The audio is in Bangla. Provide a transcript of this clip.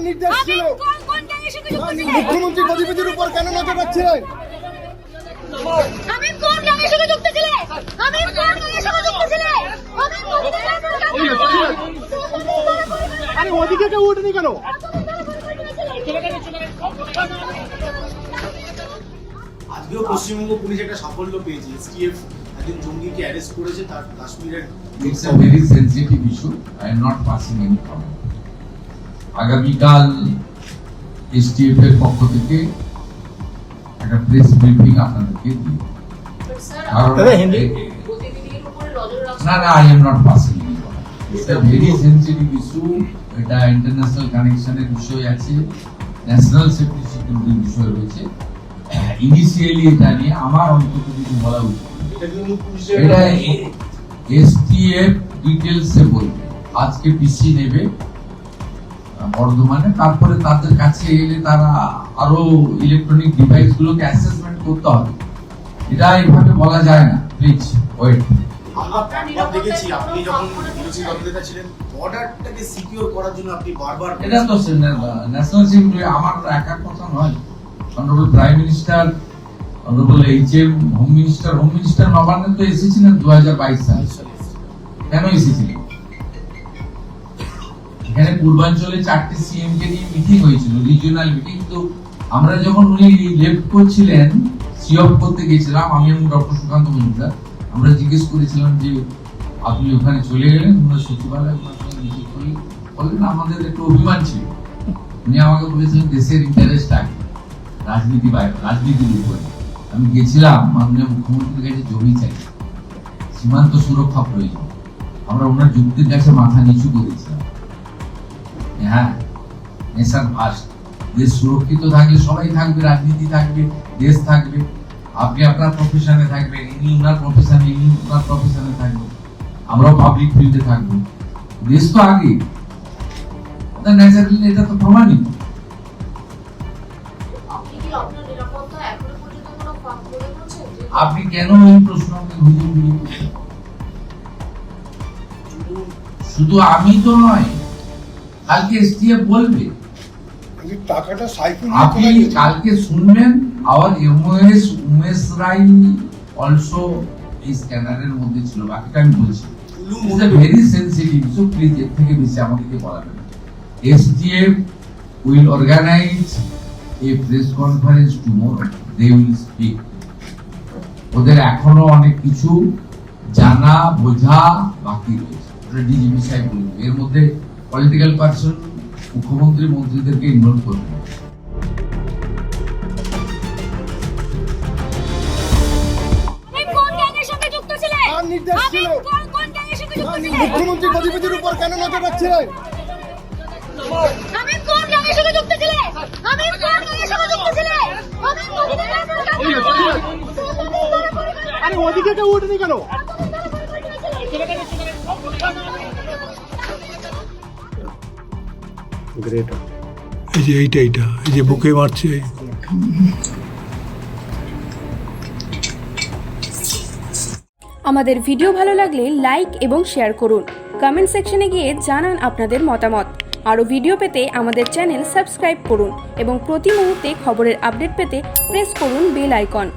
নির্দেশ ছিল মুখ্যমন্ত্রী গতিবিধির উপর কেন নজর রাখছিলেন? আমি কোন গ্যাংয়ের সাথে যুক্ত ছিলে? আমি কোন গ্যাংয়ের সাথে যুক্ত ছিলে? আরে ওদিকে কেউ ওঠেনি কেন? আজকেও পশ্চিমবঙ্গ পুলিশ একটা সাফল্য পেয়েছে। এসটিএফ একজন জঙ্গিকে অ্যারেস্ট করেছে তার কাশ্মীরের। It's a very sensitive issue. I am not passing any comment. আগামীকাল এসটিএফ এর পক্ষ থেকে একটা প্রেস ব্রিফিং আপনাদেরকে দিই। না I am not passing any comment. It's a very sensitive issue. এটা ইন্টারন্যাশনাল কানেকশনের বিষয় আছে, ন্যাশনাল সেফটি সিকিউরিটির বিষয় রয়েছে। ইনিশিয়ালি এটা নিয়ে আমার অন্তত কিছু বলা উচিত। এটা এসটিএফ ডিটেলসে বলবে। আজকে পিসি নেবে বর্ধমানে, তারপরে তাদের কাছে এলে তারা আরো ইলেকট্রনিক ডিভাইস গুলোকে অ্যাসেসমেন্ট করতে হবে। এটা এইভাবে বলা যায় না। Please wait. আমরা দেখেছি আপনি যখন বিরোধী দলনেতা ছিলেন বর্ডারটাকে সিকিউর করার জন্য আপনি বারবার এটা তো ন্যাশনাল সিকিউরিটি আমার একার কথা নয়। Honourable prime minister, honourable HM, home minister নবান্নে তো এসেছিলেন 2022 সালে। কেন এসেছিলেন? এখানে পূর্বাঞ্চলে 4টে সিএম কে নিয়ে মিটিং হয়েছিল, রিজিওনাল মিটিং। তো আমরা যখন উনি লেফট করছিলেন, সিঅফ করতে গেছিলাম আমি এবং ডক্টর সুকান্ত মজুমদার, আমরা জিজ্ঞেস করেছিলাম যে আপনি ওখানে চলে গেলেন, আমরা সচিবালয় মিটিং করি। বললেন আমাদের একটু অভিমান ছিল। উনি আমাকে বলেছিলেন দেশের ইন্টারেস্ট আগে, রাজনীতির উপরে। আমি গেছিলাম মাননীয় মুখ্যমন্ত্রীর কাছে জমি চাই, সীমান্ত সুরক্ষা প্রয়োজন। আমরা ওনার যুক্তির কাছে মাথা নিচু করেছিলাম। হ্যাঁ, নেশন ফার্স্ট, দেশ সুরক্ষিত থাকলে সবাই থাকবে, রাজনীতি থাকবে, দেশ থাকবে। আপনি আপনার প্রফেশনে থাকবেন, ইনি ওনার প্রফেশনে, ইনি ওনার প্রফেশনে থাকবেন, আমরাও পাবলিক ফিল্ডে থাকবো। দেশ তো আগে, ন্যাচারালি এটা তো প্রমাণিত। আপনি কেন এই প্রশ্ন শুধু আমি তো নয়, কালকে এসটিএফ বলবে। টাকাটা সাইফুল আপনি কালকে শুনবেন। Our MOS Umesh Rai also এই স্ক্যানারের মধ্যে ছিল। বাকিটা আমি বলছি, it's a very sensitive issue. Please এর থেকে বেশি আমাকে বলাবেন না। STF will organise a press conference tomorrow. They will speak. ওদের এখনো অনেক কিছু জানা বোঝা বাকি রয়েছে, ওটা ডিজিপি সাহেব বলবে। এর মধ্যে পলিটিক্যাল পার্সন, মুখ্যমন্ত্রী, মন্ত্রীদেরকে ইনভলভ করবে। নির্দেশ ছিল মুখ্যমন্ত্রী গতিবিধির উপর কেন নজর রাখছিলেন? আমি কোন গ্যাংয়ের সাথে যুক্ত ছিলে? আমি কোন গ্যাংয়ের সাথে যুক্ত ছিলে? আরে ওদিকে কেউ ওঠেনি কেন? এই যে এইটা এই যে বুকে মারছে। আমাদের ভিডিও ভালো লাগলে লাইক এবং শেয়ার করুন। কমেন্ট সেকশনে গিয়ে জানান আপনাদের মতামত। আরও ভিডিও পেতে আমাদের চ্যানেল সাবস্ক্রাইব করুন এবং প্রতি মুহূর্তে খবরের আপডেট পেতে প্রেস করুন বেল আইকন।